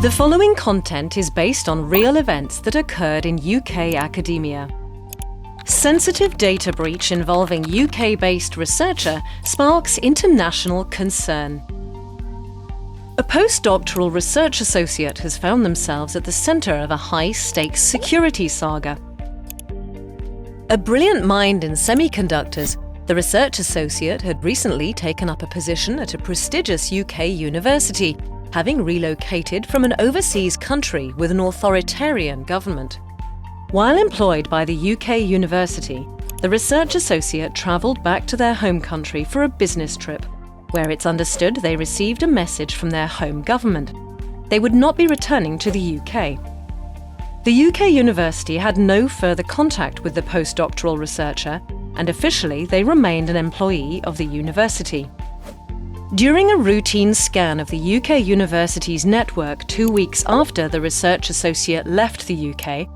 The following content is based on real events that occurred in UK academia. Sensitive data breach involving UK-based researcher sparks international concern. A postdoctoral research associate has found themselves at the centre of a high-stakes security saga. A brilliant mind in semiconductors, the research associate had recently taken up a position at a prestigious UK university, having relocated from an overseas country with an authoritarian government. While employed by the UK university, the research associate travelled back to their home country for a business trip, where it's understood they received a message from their home government. They would not be returning to the UK. The UK university had no further contact with the postdoctoral researcher, and officially they remained an employee of the university. During a routine scan of the UK university's network 2 weeks after the research associate left the UK,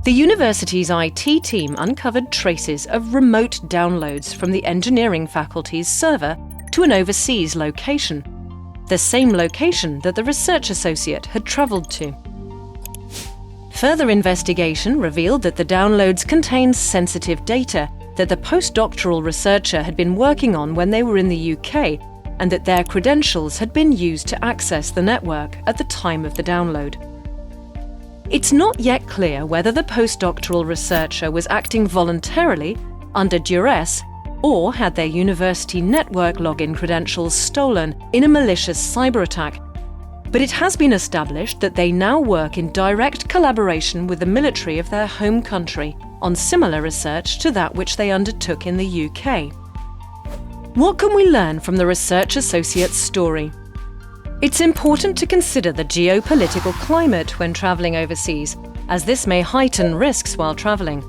the university's IT team uncovered traces of remote downloads from the engineering faculty's server to an overseas location, the same location that the research associate had travelled to. Further investigation revealed that the downloads contained sensitive data that the postdoctoral researcher had been working on when they were in the UK, and that their credentials had been used to access the network at the time of the download. It's not yet clear whether the postdoctoral researcher was acting voluntarily, under duress, or had their university network login credentials stolen in a malicious cyber attack. But it has been established that they now work in direct collaboration with the military of their home country on similar research to that which they undertook in the UK. What can we learn from the research associate's story? It's important to consider the geopolitical climate when travelling overseas, as this may heighten risks while travelling.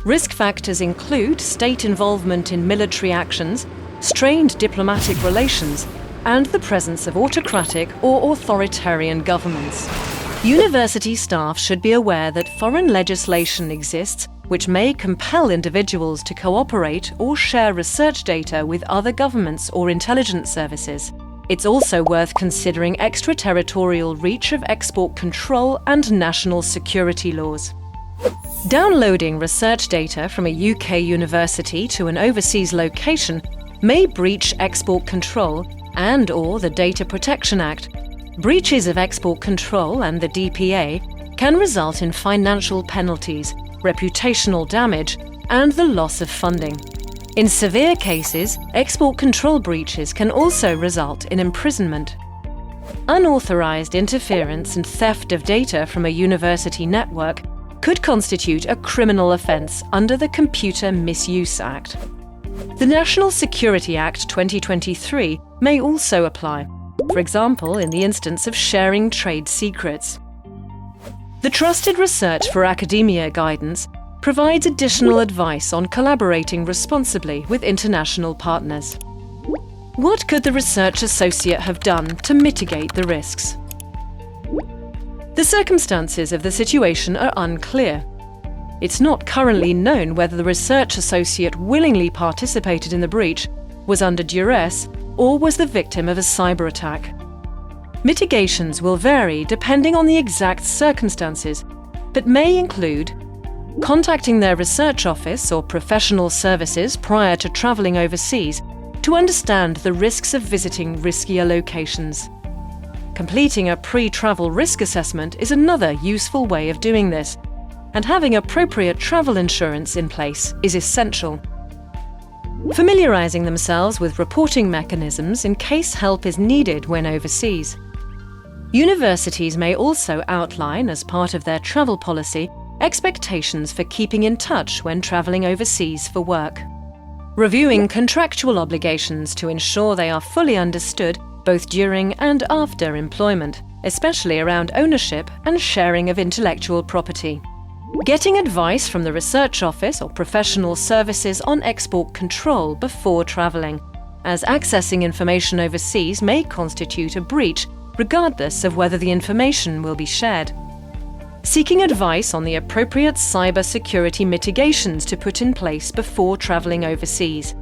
Risk factors include state involvement in military actions, strained diplomatic relations, and the presence of autocratic or authoritarian governments. University staff should be aware that foreign legislation exists which may compel individuals to cooperate or share research data with other governments or intelligence services. It's also worth considering extraterritorial reach of export control and national security laws. Downloading research data from a UK university to an overseas location may breach export control and/or the Data Protection Act. Breaches of export control and the DPA can result in financial penalties, reputational damage, and the loss of funding. In severe cases, export control breaches can also result in imprisonment. Unauthorized interference and theft of data from a university network could constitute a criminal offence under the Computer Misuse Act. The National Security Act 2023 may also apply, for example in the instance of sharing trade secrets. The Trusted Research for Academia guidance provides additional advice on collaborating responsibly with international partners. What could the research associate have done to mitigate the risks? The circumstances of the situation are unclear. It's not currently known whether the research associate willingly participated in the breach, was under duress, or was the victim of a cyber attack. Mitigations will vary depending on the exact circumstances, but may include contacting their research office or professional services prior to travelling overseas to understand the risks of visiting riskier locations. Completing a pre-travel risk assessment is another useful way of doing this, and having appropriate travel insurance in place is essential. Familiarising themselves with reporting mechanisms in case help is needed when overseas. Universities may also outline, as part of their travel policy, expectations for keeping in touch when travelling overseas for work. Reviewing contractual obligations to ensure they are fully understood both during and after employment, especially around ownership and sharing of intellectual property. Getting advice from the research office or professional services on export control before travelling, as accessing information overseas may constitute a breach regardless of whether the information will be shared. Seeking advice on the appropriate cyber security mitigations to put in place before travelling overseas.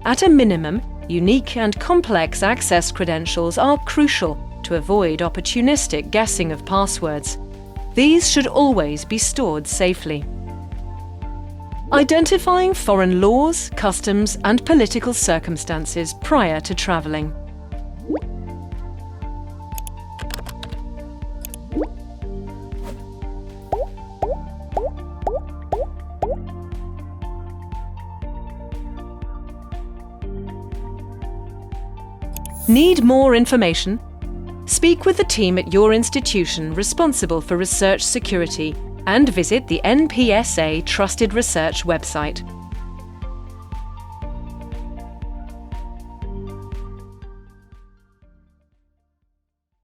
At a minimum, unique and complex access credentials are crucial to avoid opportunistic guessing of passwords. These should always be stored safely. Identifying foreign laws, customs, and political circumstances prior to travelling. Need more information? Speak with the team at your institution responsible for research security and visit the NPSA Trusted Research website.